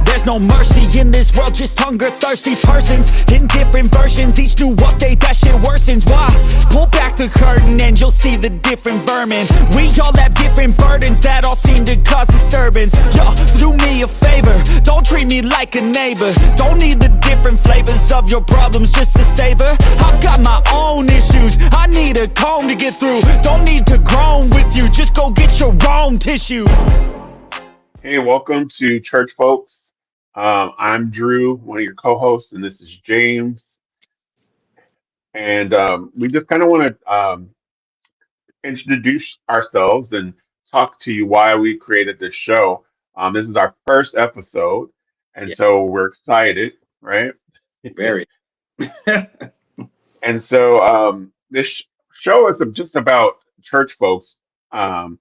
There's no mercy in this world, just hunger-thirsty persons in different versions. Each new update, that shit worsens. Why? Pull back the curtain and you'll see the different vermin. We all have different burdens that all seem to cause disturbance. Yo, so do me a favor, don't treat me like a neighbor. Don't need the different flavors of your problems just to savor. I've got my own issues, I need a comb to get through. Don't need to groan with you, just go get your own tissue. Hey, welcome to Church Folks. I'm Drew, one of your co-hosts, and this is James. And we just kind of want to introduce ourselves and talk to you why we created this show. This is our first episode, and Yeah, so we're excited, right? very. And so this show is just about church folks coming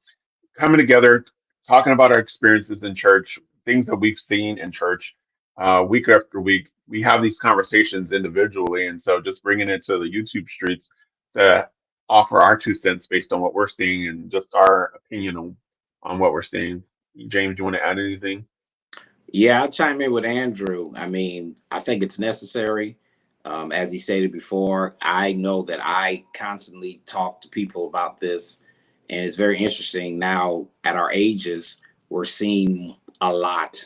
together, talking about our experiences in church, things that we've seen in church week after week. We have these conversations individually, and so just bringing it to the YouTube streets to offer our 2 cents based on what we're seeing and just our opinion on what we're seeing. James, you want to add anything? Yeah, I'll chime in with Andrew. I mean, I think it's necessary. As he stated before, I know that I constantly talk to people about this, and it's very interesting now at our ages, we're seeing a lot.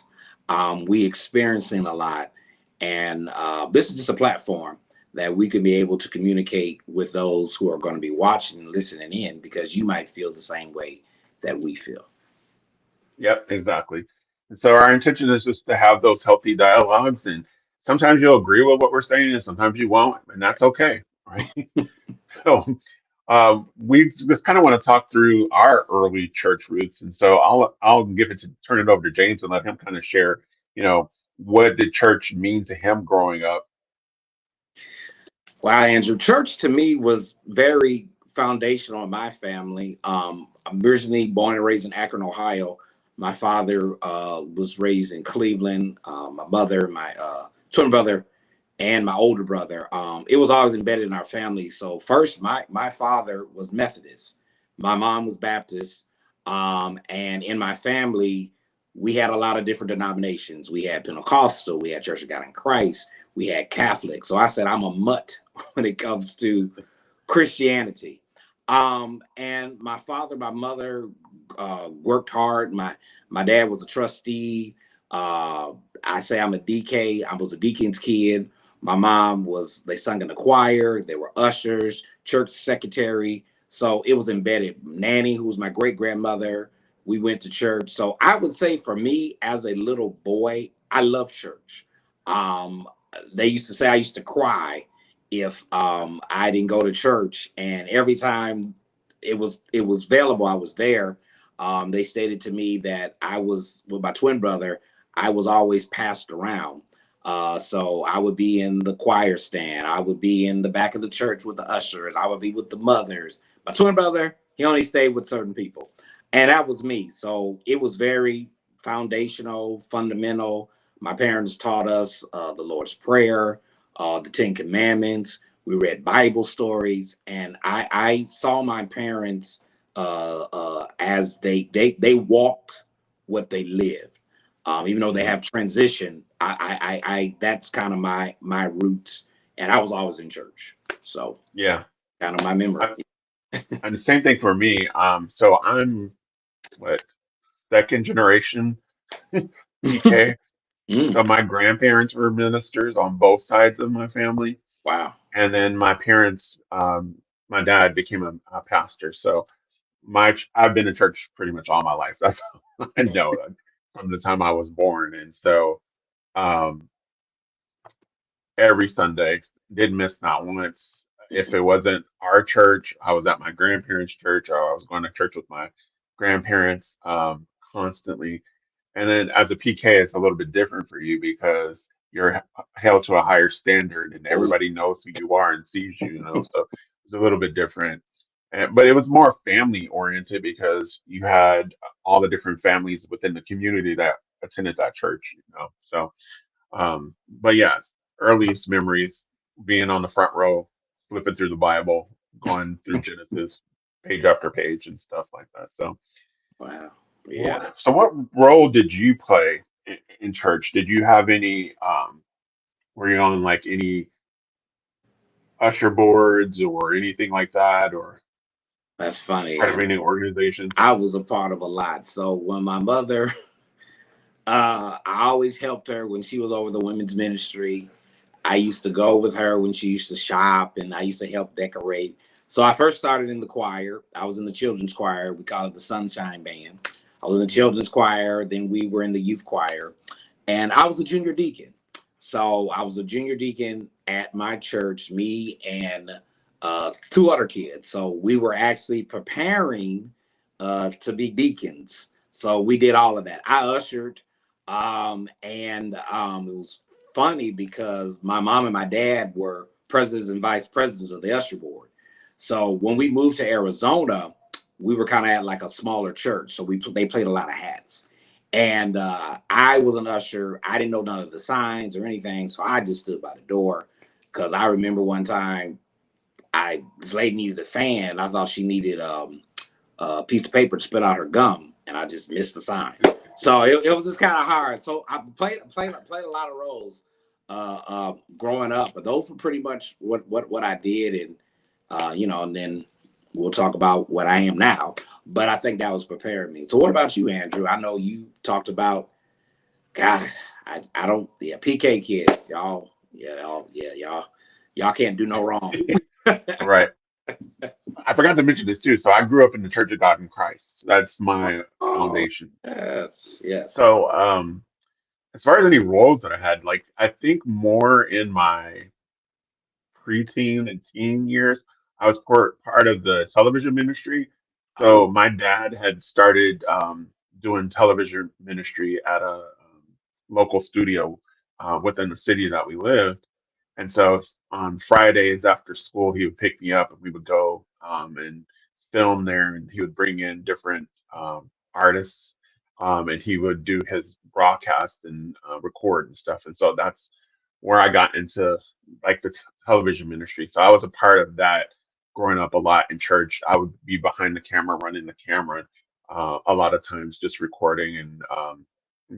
We experiencing a lot. And this is just a platform that we can be able to communicate with those who are going to be watching and listening in, because you might feel the same way that we feel. Yep, exactly. And so our intention is just to have those healthy dialogues, and sometimes you'll agree with what we're saying, and sometimes you won't, and that's okay, right? So we just kind of want to talk through our early church roots, and so I'll turn it over to James and let him kind of share, what did church mean to him growing up. Wow, Andrew, church to me was very foundational in my family. I'm originally born and raised in Akron, Ohio. My father was raised in Cleveland. My mother, my twin brother, and my older brother. It was always embedded in our family. So first, my father was Methodist. My mom was Baptist. And in my family, we had a lot of different denominations. We had Pentecostal, we had Church of God in Christ, we had Catholic. So I said I'm a mutt when it comes to Christianity. And my father, my mother worked hard. My dad was a trustee. I say I'm a DK. I was a deacon's kid. My mom they sung in the choir. They were ushers, church secretary. So it was embedded. Nanny, who was my great grandmother, we went to church. So I would say for me as a little boy, I love church. They used to say I used to cry if I didn't go to church, and every time it was available, I was there. They stated to me that I was with my twin brother. I was always passed around. So I would be in the choir stand. I would be in the back of the church with the ushers. I would be with the mothers. My twin brother, he only stayed with certain people, and that was me. So it was very foundational, fundamental. My parents taught us the Lord's Prayer, the Ten Commandments. We read Bible stories, and I saw my parents as they walked what they lived. Even though they have transition, I that's kind of my roots, and I was always in church. So Yeah, kind of my memory. and the same thing for me. So I'm what, second generation PK. So Mm, my grandparents were ministers on both sides of my family. wow. And then my parents, my dad became a pastor. So I've been in church pretty much all my life. That's all I know that from the time I was born. And so um, every Sunday, didn't miss not once. If it wasn't our church, I was at my grandparents' church, or I was going to church with my grandparents constantly. And then as a PK, it's a little bit different for you because you're held to a higher standard and Oh, everybody knows who you are and sees you. So it's a little bit different. But it was more family oriented because you had all the different families within the community that attended that church. So, but yeah, earliest memories being on the front row, flipping through the Bible, going through Genesis page after page and stuff like that. So, wow. Yeah. so what role did you play in church, did you have any were you on like any usher boards or anything like that, or That's funny. part of And any organizations? I was a part of a lot. So when my mother, I always helped her when she was over the women's ministry. I used to go with her when she used to shop, and I used to help decorate. So I first started in the choir. I was in the children's choir. We call it the Sunshine Band. I was in the children's choir. Then we were in the youth choir, and I was a junior deacon. So I was a junior deacon at my church, me and two other kids. So we were actually preparing to be deacons. So we did all of that. I ushered, and it was funny because my mom and my dad were presidents and vice presidents of the usher board. So when we moved to Arizona, we were kind of at like a smaller church. So they played a lot of hats. And I was an usher. I didn't know none of the signs or anything. So I just stood by the door because I remember one time this lady needed a fan. I thought she needed a piece of paper to spit out her gum, and I just missed the sign. So it was just kind of hard. So I played a lot of roles growing up, but those were pretty much what I did, and and then we'll talk about what I am now. But I think that was preparing me. So what about you, Andrew? I know you talked about God. I don't. Yeah, PK kids, y'all. Yeah, y'all can't do no wrong. Right. I forgot to mention this too. So I grew up in the Church of God in Christ. That's my Oh, foundation. yes. So as far as any roles that I had, like I think more in my preteen and teen years, I was part of the television ministry. Oh, So my dad had started doing television ministry at a local studio within the city that we lived. And so on Fridays after school, he would pick me up and we would go and film there. And he would bring in different artists and he would do his broadcast and record and stuff. And so that's where I got into like the television ministry. So I was a part of that growing up a lot in church. I would be behind the camera, running the camera a lot of times, just recording and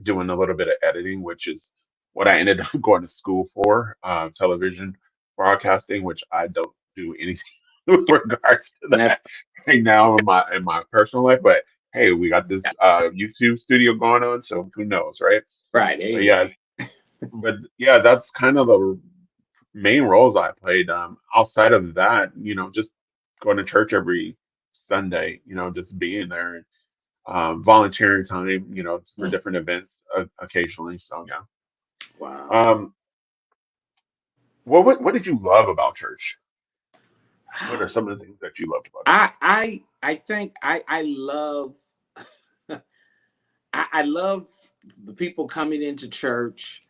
doing a little bit of editing, which is what I ended up going to school for, television broadcasting, which I don't do anything with regards to that's that right now in my personal life. But hey, we got this YouTube studio going on, so who knows, right? right. There But you go. yeah, that's kind of the main roles I played. Outside of that, just going to church every Sunday, just being there and volunteering time, for Mm, different events occasionally. So yeah. wow. Um, what did you love about church? What are some of the things that you loved about church? I think I love I love the people coming into church.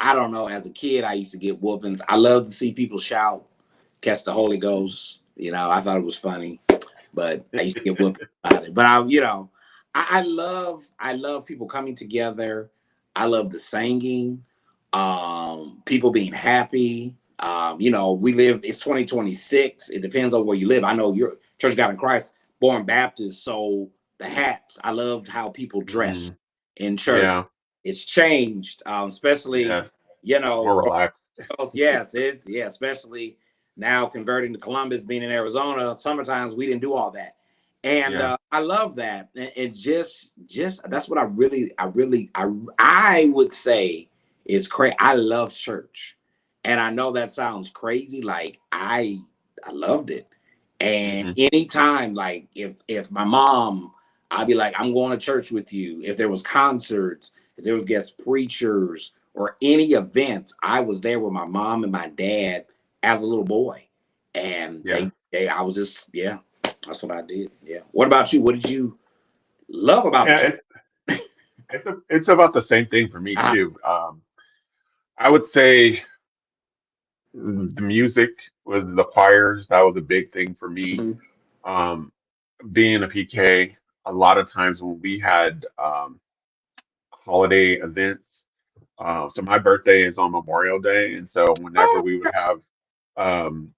I don't know. As a kid, I used to get whoopings. I love to see people shout, catch the Holy Ghost. I thought it was funny, but I used to get whooped about it. But I love people coming together. I love the singing, people being happy. We live. It's 2026. It depends on where you live. I know your Church of God in Christ, Born Baptist. So the hats. I loved how people dress Mm, in church. yeah, It's changed, especially yes, more for relaxed. us. Yes, especially now converting to Columbus, being in Arizona. Summertimes we didn't do all that, and Yeah, I love that. It's just that's what I would say is crazy. I love church, and I know that sounds crazy. Like I loved it, and hmm anytime, like if my mom, I'd be like, I'm going to church with you. If there was concerts, if there was guest preachers or any events, I was there with my mom and my dad as a little boy, and yeah, I was just that's what I did. Yeah. What about you? What did you love about the yeah. church? It's about the same thing for me Uh, too. I would say the music was the choirs. That was a big thing for me. mhm. Um, being a PK, a lot of times when we had holiday events. So my birthday is on Memorial Day, and so whenever Oh, we would have um,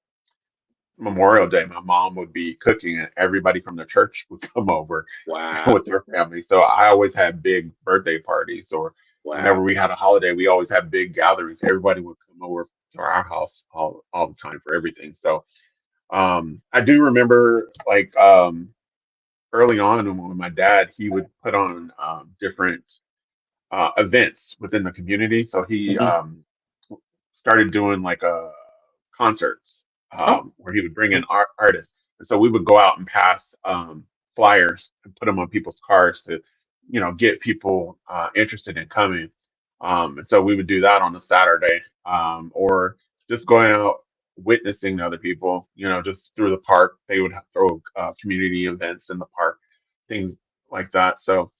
Memorial Day, my mom would be cooking, and everybody from the church would come over Wow. with their family. So I always had big birthday parties, or Wow. whenever we had a holiday, we always had big gatherings. Everybody would come over to our house all the time for everything. So I do remember like early on when my dad, he would put on different events within the community. So he Mhm. started doing like concerts Oh, where he would bring in artists. And so we would go out and pass flyers and put them on people's cars to, get people interested in coming. And so we would do that on a Saturday, or just going out witnessing to other people, just through the park. They would throw community events in the park, things like that. So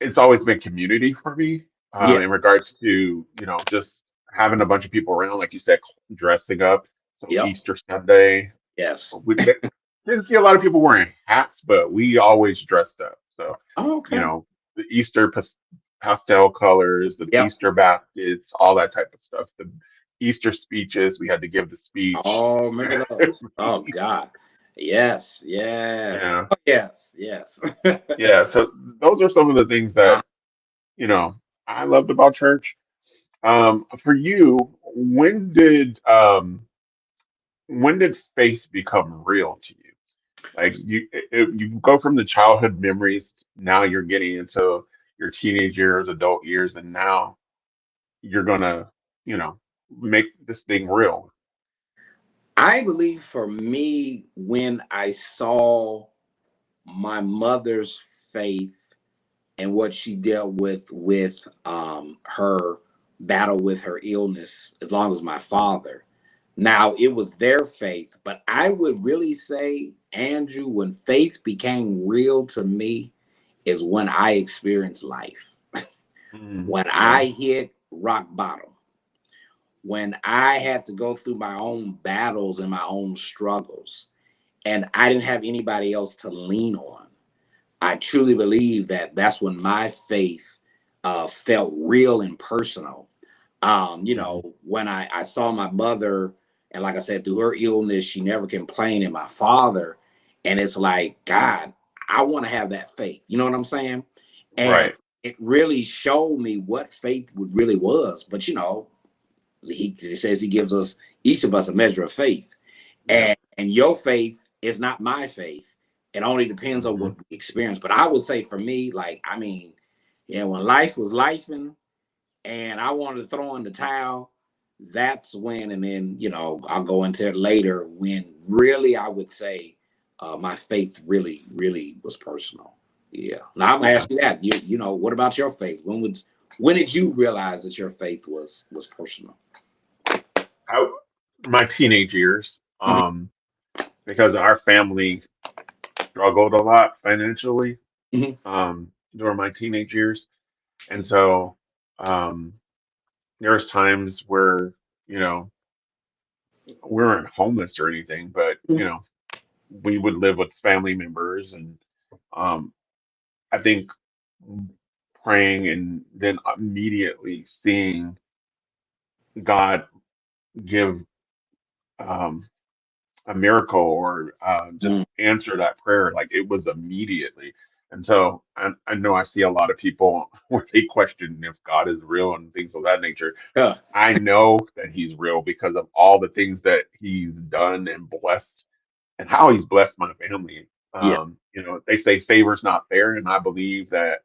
it's always been community for me yeah. in regards to just having a bunch of people around, like you said, dressing up. So Yep. Easter Sunday, Yes. we didn't see a lot of people wearing hats, but we always dressed up. So Oh, okay. the Easter pastel colors, the Yep. Easter baskets, all that type of stuff. The Easter speeches, we had to give the speech. Oh, remember those? Oh God. Yes. Yes. Yeah, Oh, yes. Yes. yeah. So those are some of the things Uh, that you know I loved about church. For you, when did faith become real to you? Like you go from the childhood memories, now you're getting into your teenage years, adult years, and now you're gonna, you know, make this thing real. I believe for me, when I saw my mother's faith and what she dealt with her battle with her illness, as long as my father. Now it was their faith, but I would really say, Andrew, when faith became real to me is when I experienced life. When Yeah. I hit rock bottom, when I had to go through my own battles and my own struggles, and I didn't have anybody else to lean on. I truly believe that that's when my faith felt real and personal. Mhm. When I saw my mother, and like I said, through her illness, she never complained, and my father, and it's like, God, I want to have that faith. You know what I'm saying? And Right. it really showed me what faith would really was. But he says he gives us each of us a measure of faith, Yeah. and your faith is not my faith. It only depends on Hmm. what we experience. But I would say for me, like, I mean, yeah, when life was lifing and I wanted to throw in the towel, that's when, and then, I'll go into it later when really I would say my faith really, really was personal. Yeah. Now I'm gonna Yeah. ask you that. What about your faith? When did you realize that your faith was personal? I, my teenage years, Mhm. because our family struggled a lot financially, Mhm. during my teenage years, and so um, there's times where you know we weren't homeless or anything, but we would live with family members, and um, I think praying and then immediately seeing God give um, a miracle or just Mhm. answer that prayer, like it was immediately. And so I know I see a lot of people where they question if God is real and things of that nature. Huh. I know that He's real because of all the things that He's done and blessed and how He's blessed my family. Yeah. They say favor's not fair, and I believe that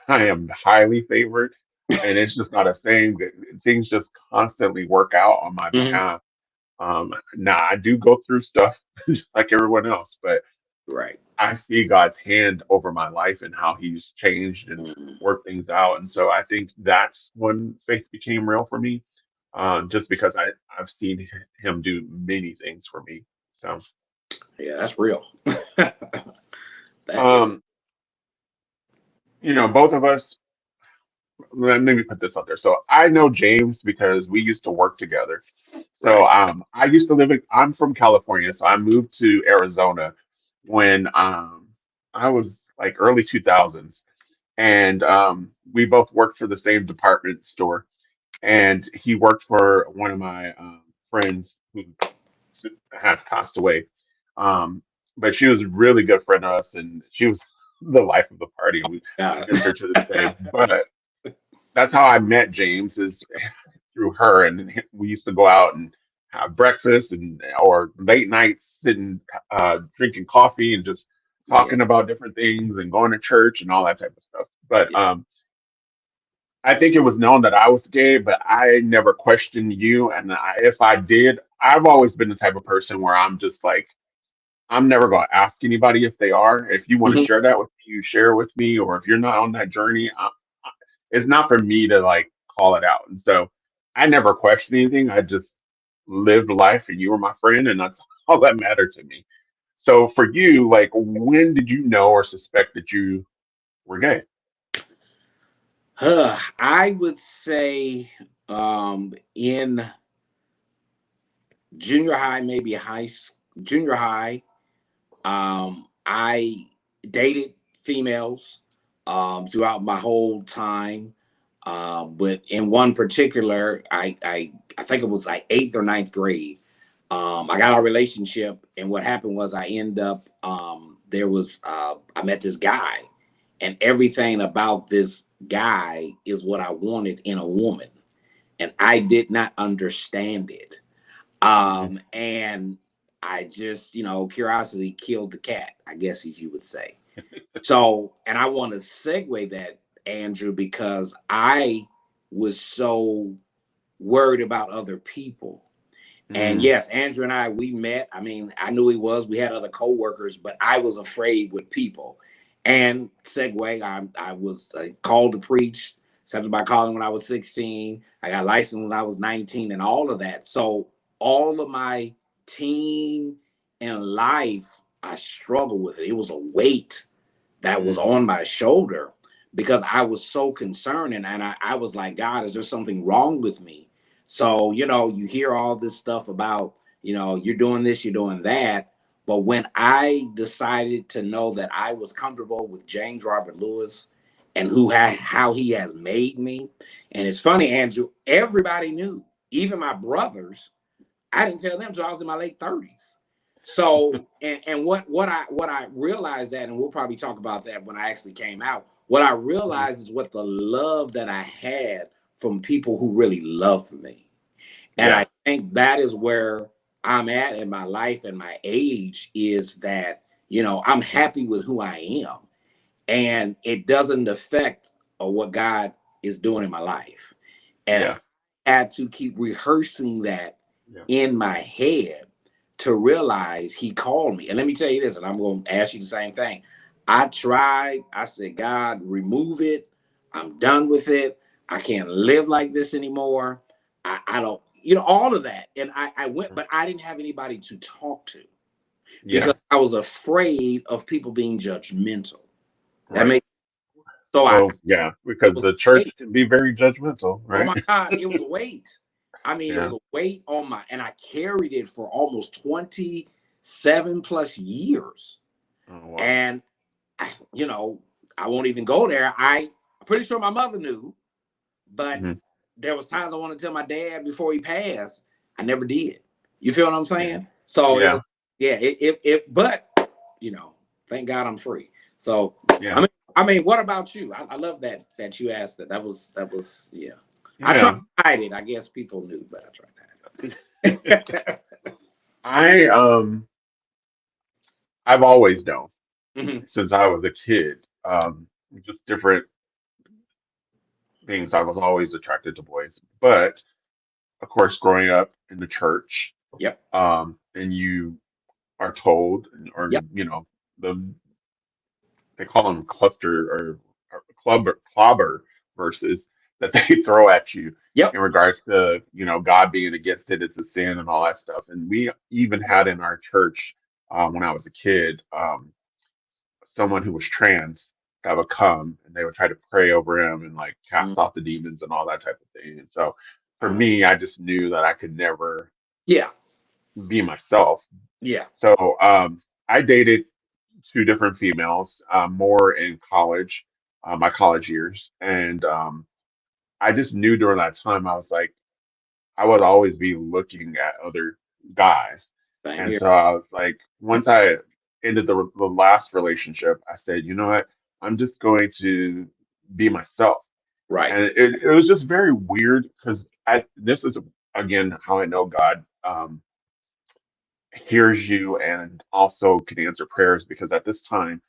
I am highly favored. And it's just not a saying that things just constantly work out on my Mhm. behalf. Now I do go through stuff just like everyone else, but Right. I see God's hand over my life and how He's changed and Mhm. worked things out. And so I think that's when faith became real for me, just because I've seen Him do many things for me. So, Yeah, that's real. That is. um, both of us. Let me put this out there. So I know James because we used to work together. So Right. I used to live in, I'm from California, so I moved to Arizona when I was like early 2000s. And we both worked for the same department store. And he worked for one of my friends who has passed away. Um, but she was a really good friend of us, and she was the life of the party. We God. miss her to this day. But that's how I met James is through her, and we used to go out and have breakfast and or late nights sitting drinking coffee and just Yeah. talking about different things and going to church and all that type of stuff. But Yeah. I think it was known that I was gay, but I never questioned you. And if I did, I've always been the type of person where I'm just like, I'm never going to ask anybody if they are. If you want to Mhm. share that with me, you share it with me. Or if you're not on that journey, it's not for me to like call it out. And so I never questioned anything. I just lived life, and you were my friend, and that's all that mattered to me. So for you, like, when did you know or suspect that you were gay? I would say in junior high, maybe junior high. I dated females throughout my whole time. But in one particular, I think it was like eighth or ninth grade. I got a relationship, and what happened was I end up I met this guy, and everything about this guy is what I wanted in a woman, and I did not understand it. Hmm. And I just, curiosity killed the cat, I guess, as you would say. So, and I want to segue that, Andrew, because I was so worried about other people. And Mm, yes, Andrew and I, we met. I mean, I knew he was. We had other co-workers, but I was afraid with people. And segue, I was called to preach, accepted by calling when I was 16. I got licensed when I was 19 and all of that. So all of my teen and life, I struggled with it. It was a weight that was mm, on my shoulder because I was so concerned. And I was like, God, is there something wrong with me? So, you hear all this stuff about, you're doing this, you're doing that. But when I decided to know that I was comfortable with James Robert Lewis and how he has made me, and it's funny, Andrew, everybody knew, even my brothers. I didn't tell them until I was in my late 30s. So, and what I realized that, and we'll probably talk about that when I actually came out. What I mm, realized is what the love that I had from people who really loved me. And yeah, I think that is where I'm at in my life and my age is that, I'm happy with who I am. And it doesn't affect what God is doing in my life. And yeah, I had to keep rehearsing that yeah. in my head to realize he called me. And let me tell you this, and I'm going to ask you the same thing. I tried, I said, God, remove it. I'm done with it. I can't live like this anymore. I don't, all of that. And I went, but I didn't have anybody to talk to Yeah, because I was afraid of people being judgmental. That right. makes so Well, yeah, it because was the a weight. church can be very judgmental, Oh right? my God, it was a weight. I mean, it Yeah. was a weight on and I carried it for almost 27 plus years. Oh, wow. And, you know, I won't even go there. I'm pretty sure my mother knew, but Hmm. there was times I wanted to tell my dad before he passed. I never did. You feel what I'm Yeah. saying? So it Yeah. was, yeah, but, you know, thank God I'm free. So, Yeah. I mean, what about you? I love that you asked that. Yeah. I tried Yeah. to hide it. I guess people knew, but I tried to hide it. I I've always known Mhm. since I was a kid. Just different things. I was always attracted to boys, but of course, growing up in the church, Yep. and you are told, or Yep. the they call them cluster or clobber verses that they throw at you Yep. in regards to God being against it, it's a sin and all that stuff. And we even had in our church when I was a kid, someone who was trans that would come and they would try to pray over him and like Mm. cast off the demons and all that type of thing. And so for Uh, me, I just knew that I could never yeah. be myself. Yeah. So I dated two different females, more in college, my college years, and I just knew during that time I was like I would always be looking at other guys, Same And here. so I was like, once I ended the last relationship, I said, you know what? I'm just going to be myself. Right. And it was just very weird because this is again how I know God hears you and also can answer prayers, because at this time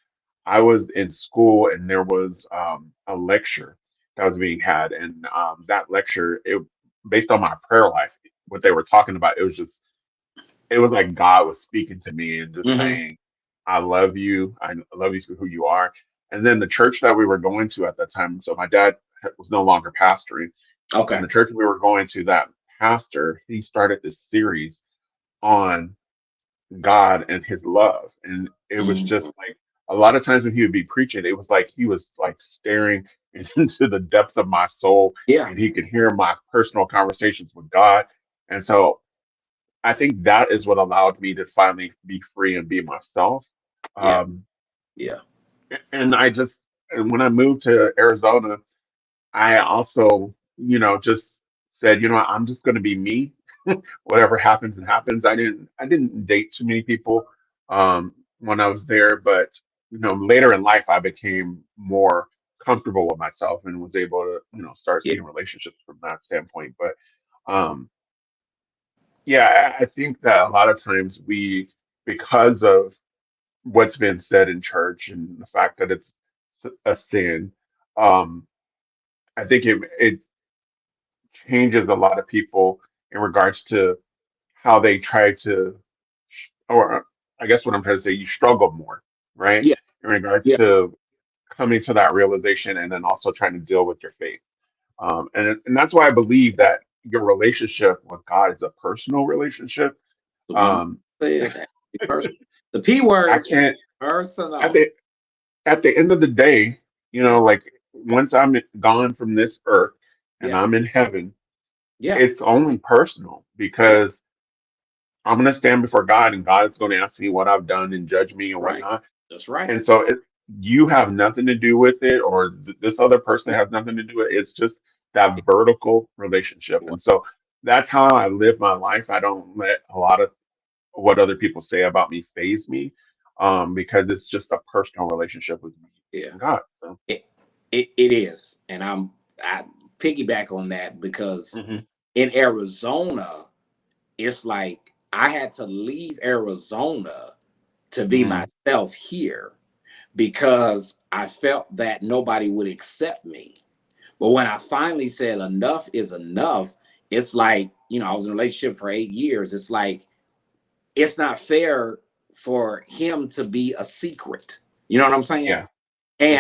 I was in school and there was a lecture that was being had, and that lecture, it based on my prayer life, what they were talking about, it was like God was speaking to me and just Hmm. saying, I love you. I love you for who you are. And then the church that we were going to at that time, so my dad was no longer pastoring, and Okay. the church we were going to, that pastor, he started this series on God and his love. And it was just Mhm. like a lot of times when he would be preaching, it was like he was like staring into the depths of my soul, Yeah. and he could hear my personal conversations with God. And so I think that is what allowed me to finally be free and be myself. Yeah. Um, Yeah. and and when I moved to Arizona, I also, just said, I'm just going to be me. Whatever happens, it happens. I didn't date too many people when I was there, but later in life, I became more comfortable with myself and was able to, start Yeah. seeing relationships from that standpoint. But um, yeah, I think that a lot of times because of what's been said in church and the fact that it's a sin, um, I think it changes a lot of people in regards to how they try to, or I guess what I'm trying to say, you struggle more, right? Yeah. In regards Yeah. to coming to that realization and then also trying to deal with your faith. And that's why I believe that your relationship with God is a personal relationship. The one Um, said that person. The P I word is can't at personal. the end of the day, Yeah. like once I'm gone from this earth and Yeah. I'm in heaven, Yeah. it's only personal, Yeah. because I'm going to stand before God and God's going to ask me what I've done and judge me and Right. whatnot. That's right. And so you have nothing to do with it, or this other person has nothing to do with it. It's just that vertical relationship. And so that's how I live my life. I don't let a lot of what other people say about me phase me, because it's just a personal relationship with me Yeah. and God. So, It, it is. And I piggyback on that because hmm in Arizona, it's like I had to leave Arizona to be hmm myself here because I felt that nobody would accept me. But when I finally said enough is enough, it's like, I was in a relationship for 8 years. It's like, it's not fair for him to be a secret. You know what I'm saying? yeah,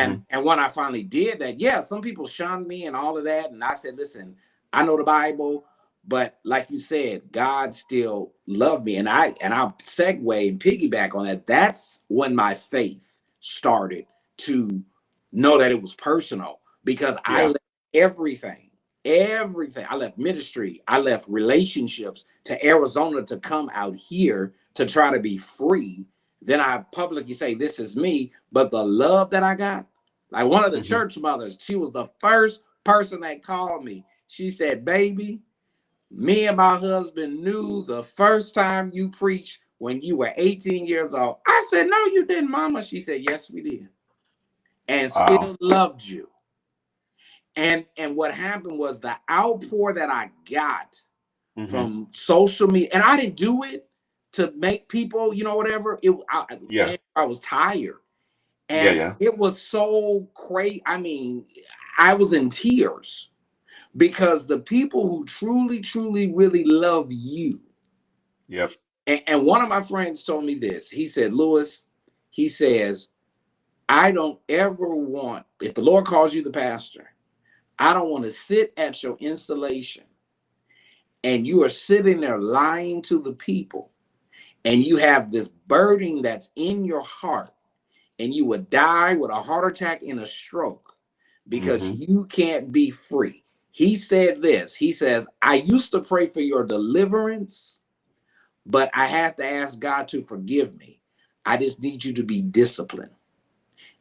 hmm And when I finally did that, yeah, some people shunned me and all of that. And I said, listen, I know the Bible, but like you said, God still loved me. And I'll segue and piggyback on that. That's when my faith started to know that it was personal because I yeah, left everything, everything. I left ministry, I left relationships to Arizona to come out here to try to be free. Then I publicly say, this is me. But the love that I got, like one of the hmm church mothers, she was the first person that called me. She said, baby, me and my husband knew the first time you preached when you were 18 years old. I said, no, you didn't, mama. She said, yes, we did. And wow, still loved you. And what happened was the outpour that I got hmm from social media, and I didn't do it to make people, whatever. yeah, I was tired, yeah, and yeah, it was so crazy. I mean, I was in tears because the people who truly, truly, really love you. yep, And one of my friends told me this. He said, Lewis, he says, I don't ever want, if the Lord calls you the pastor, I don't want to sit at your installation and you are sitting there lying to the people and you have this burden that's in your heart and you would die with a heart attack and a stroke because hmm you can't be free. He said this. He says, I used to pray for your deliverance, but I have to ask God to forgive me. I just need you to be disciplined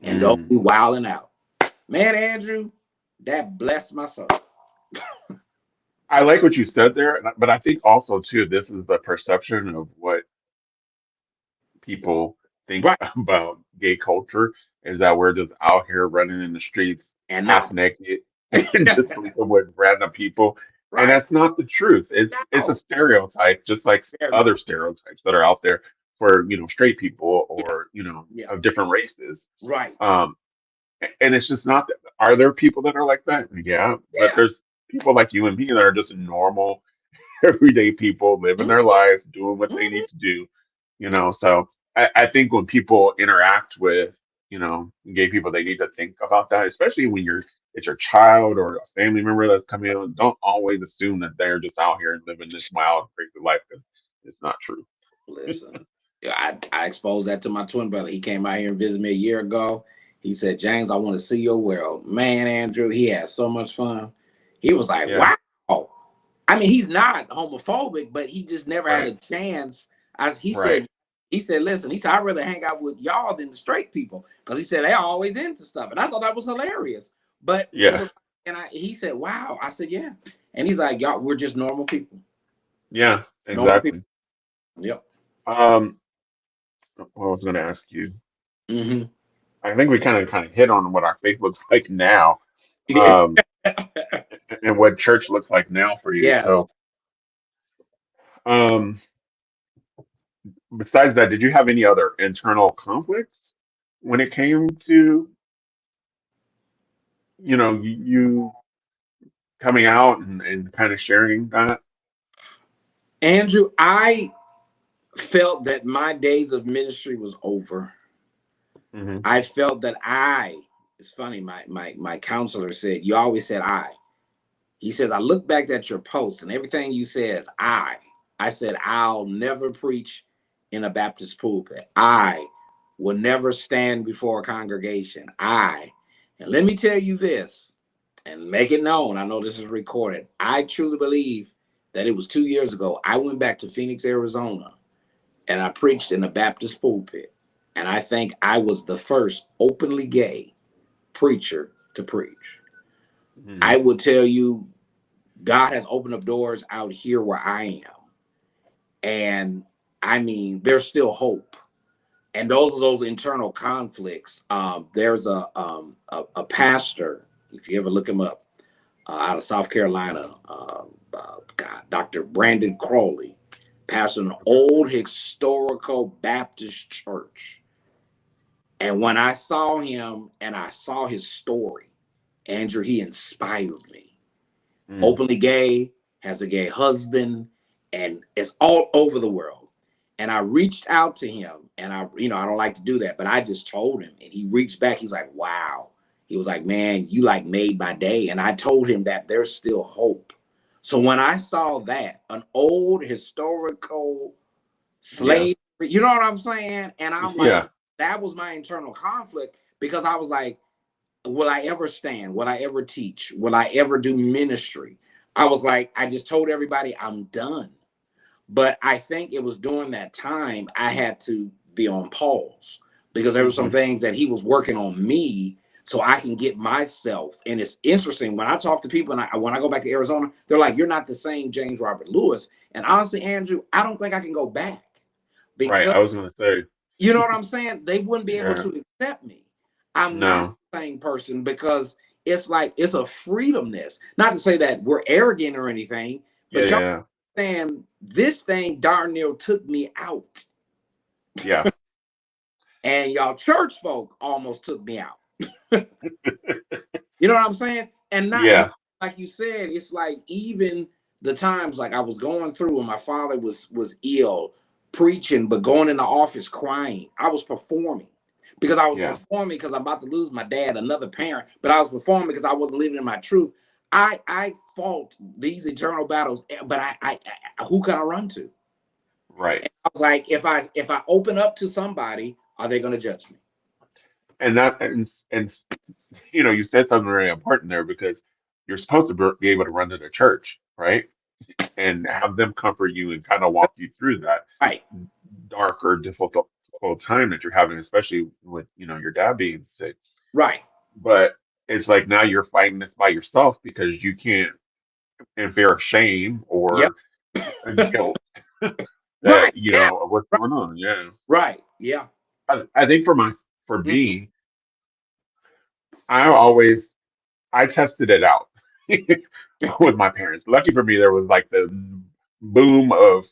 and don't mm. be wilding out. Man, Andrew, that blessed my soul. I like what you said there, but I think also too, this is the perception of what people think Right. about gay culture is that we're just out here running in the streets And half not naked and just sleeping with random people. And right. that's not the truth. It's a No. stereotype, just like Very other much. stereotypes that are out there for, straight people Yes. or, Yeah. of different races. Right. Um, and it's just not that. Are there people that are like that? Yeah, but Yeah. there's people like you and me that are just normal, everyday people living Mhm. their life, doing what they Mhm. need to do. So I think when people interact with, gay people, they need to think about that, especially when it's your child or a family member that's coming in. Don't always assume that they're just out here and living this wild, crazy life because it's not true. Listen, yeah, I exposed that to my twin brother. He came out here and visited me a year ago. He said, James, I want to see your world. Man, Andrew, he had so much fun. He was like, Yeah, wow. I mean, he's not homophobic, but he just never had right, a chance. As right. he said, listen, he said, I'd rather hang out with y'all than the straight people. Because he said they're always into stuff. And I thought that was hilarious. But it Yeah, was, and he said, wow. I said, yeah. And he's like, y'all, we're just normal people. yeah, Normal people. exactly. Yep. Um, what I was going to ask you, Mm-hmm. I think we kind of hit on what our faith looks like now, Yeah. um, and what church looks like now for you. Yes. So, um, besides that, did you have any other internal conflicts when it came to, you coming out and kind of sharing that? Andrew, I felt that my days of ministry was over. Hmm. I felt that it's funny, my counselor said, you always said I. He says, I look back at your post and everything you said is I. I said, I'll never preach in a Baptist pulpit. I will never stand before a congregation. And let me tell you this and make it known. I know this is recorded. I truly believe that it was 2 years ago. I went back to Phoenix, Arizona, and I preached in a Baptist pulpit. And I think I was the first openly gay preacher to preach. Hmm. I will tell you, God has opened up doors out here where I am. And I mean, there's still hope. And those are those internal conflicts. There's a pastor, if you ever look him up, out of South Carolina, Dr. Brandon Crowley, pastor an old historical Baptist church. And when I saw him and I saw his story, Andrew, he inspired me. Hmm. Openly gay, has a gay husband, and is all over the world. And I reached out to him, and I don't like to do that, but I just told him, and he reached back. He's like, wow. He was like, man, you like made my day. And I told him that there's still hope. So when I saw that, an old historical Yeah, slave, you know what I'm saying? And I'm like, yeah, that was my internal conflict because I was like, will I ever stand? Will I ever teach? Will I ever do ministry? I was like, I just told everybody I'm done. But I think it was during that time I had to be on pause because there were some hmm, things that he was working on me so I can get myself. And it's interesting when I talk to people and when I go back to Arizona, they're like, you're not the same James Robert Lewis. And honestly, Andrew, I don't think I can go back right. because I was going to say, you know what I'm saying? They wouldn't be able yeah, to accept me. I'm not no, the same person because it's like it's a freedomness. Not to say that we're arrogant or anything, yeah, but y'all yeah, understand this thing darn near took me out. yeah, And y'all church folk almost took me out. You know what I'm saying? And not yeah, like you said, it's like even the times like I was going through and my father was ill, preaching, but going in the office crying. I was performing because I was yeah, performing because I'm about to lose my dad, another parent, but I was performing because I wasn't living in my truth. I fought these eternal battles, but who can I run to? right. I was like, if I open up to somebody, are they going to judge me? And that, and you said something very important there because you're supposed to be able to run to the church, right? And have them comfort you and kind of walk you through that Right, dark or difficult time that you're having, especially with, your dad being sick. right. But it's like now you're fighting this by yourself because you can't, in fear of shame Yep. or guilt, Right. that, you Yeah. know, what's Right. going on. Yeah. Right. Yeah. I think for Mhm. me, I always, I tested it out with my parents. Lucky for me, there was like the boom of,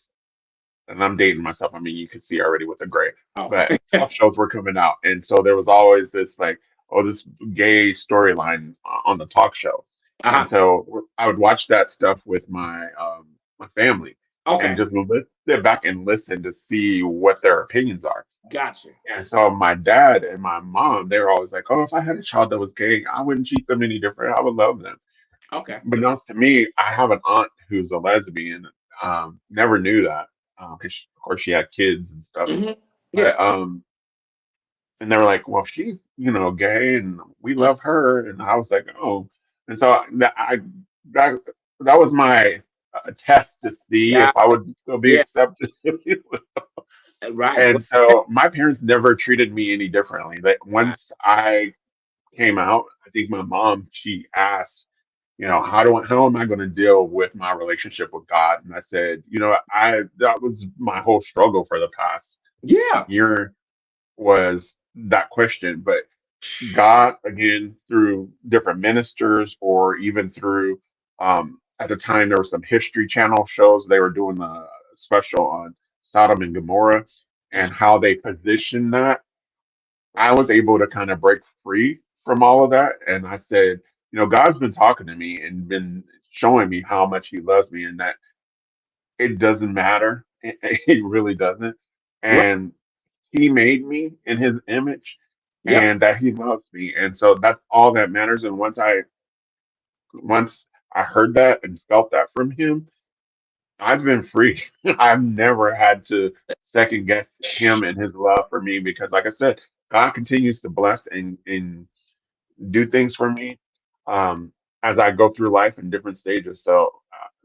and I'm dating myself. I mean, you can see already with the gray, Oh. but talk shows were coming out, and so there was always this like, oh, this gay storyline on the talk show, and Uh-huh. so I would watch that stuff with my family, and Okay. just sit back and listen to see what their opinions are. Gotcha. And so my dad and my mom, they were always like, oh, if I had a child that was gay, I wouldn't treat them any different. I would love them. Okay. But not to me, I have an aunt who's a lesbian. Never knew that because of course she had kids and stuff. Hmm. Yeah. But and they were like, well, she's gay, and we love her. And I was like, oh, and so that that was my test to see if Got I it. would still be Yeah. accepted. Right. And so my parents never treated me any differently. That Wow. once I came out, I think my mom, she asked, how am I going to deal with my relationship with God? And I said, I that was my whole struggle for the past Yeah. year was that question. But God, again, through different ministers or even through, at the time, there were some History Channel shows. They were doing a special on Sodom and Gomorrah and how they positioned that. I was able to kind of break free from all of that. And I said, God's been talking to me and been showing me how much He loves me and that it doesn't matter. It really doesn't. Right. And He made me in His image Yep. and that He loves me. And so that's all that matters. And once I heard that and felt that from Him, I've been free. I've never had to second guess Him and His love for me because, like I said, God continues to bless and do things for me as I go through life in different stages. So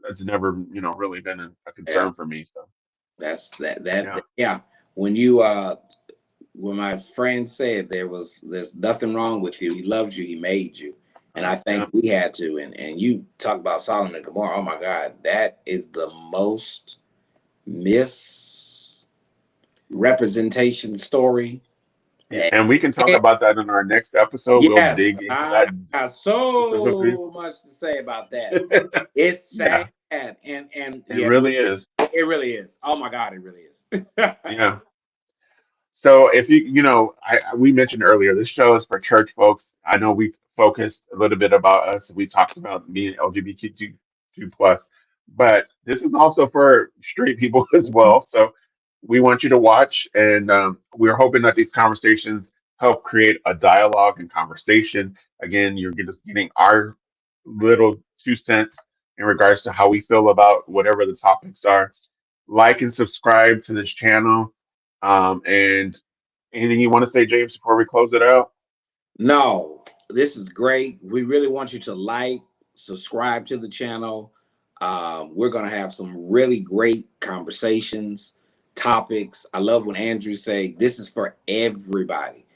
that's never, really been a Yeah. concern for me. So That's that. yeah, Yeah. When you when my friend said there's nothing wrong with you. He loves you. He made you. And I yeah, think we had to. And you talk about Solomon and Gomorrah. Oh my God, that is the most misrepresentation story. yeah. And we can talk about that in our next episode. We'll Yes, dig into I that got specifically. so much to say about that. It's Yeah, sad, and it yeah, really is. it really is. Oh my God, it really is. Yeah. So if we mentioned earlier, this show is for church folks. I know we focused a little bit about us. We talked about being LGBTQ plus, but this is also for straight people as well. So we want you to watch, and we're hoping that these conversations help create a dialogue and conversation. Again, you're just getting our little 2 cents in regards to how we feel about whatever the topics are. Like and subscribe to this channel. And anything you want to say, James, before we close it out? No, this is great. We really want you to like, subscribe to the channel. We're gonna have some really great conversations, topics. I love when Andrew say this is for everybody,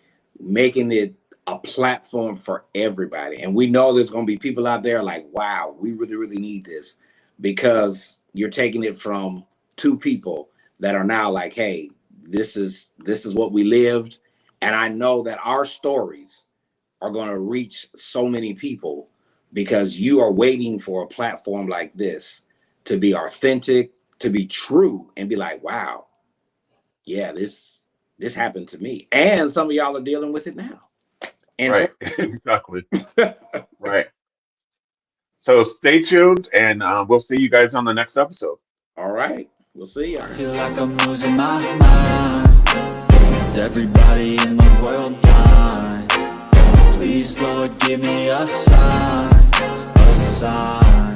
making it a platform for everybody. And we know there's gonna be people out there like, wow, we really, really need this because you're taking it from two people that are now like, hey, this is what we lived. And I know that our stories are going to reach so many people because you are waiting for a platform like this to be authentic, to be true, and be like, wow, yeah, this happened to me. And some of y'all are dealing with it now. And Right, exactly. Right. So stay tuned, and we'll see you guys on the next episode. all right, we'll see you. I feel like I'm losing my mind. Is everybody in the world blind? Please, Lord, give me a sign, a sign.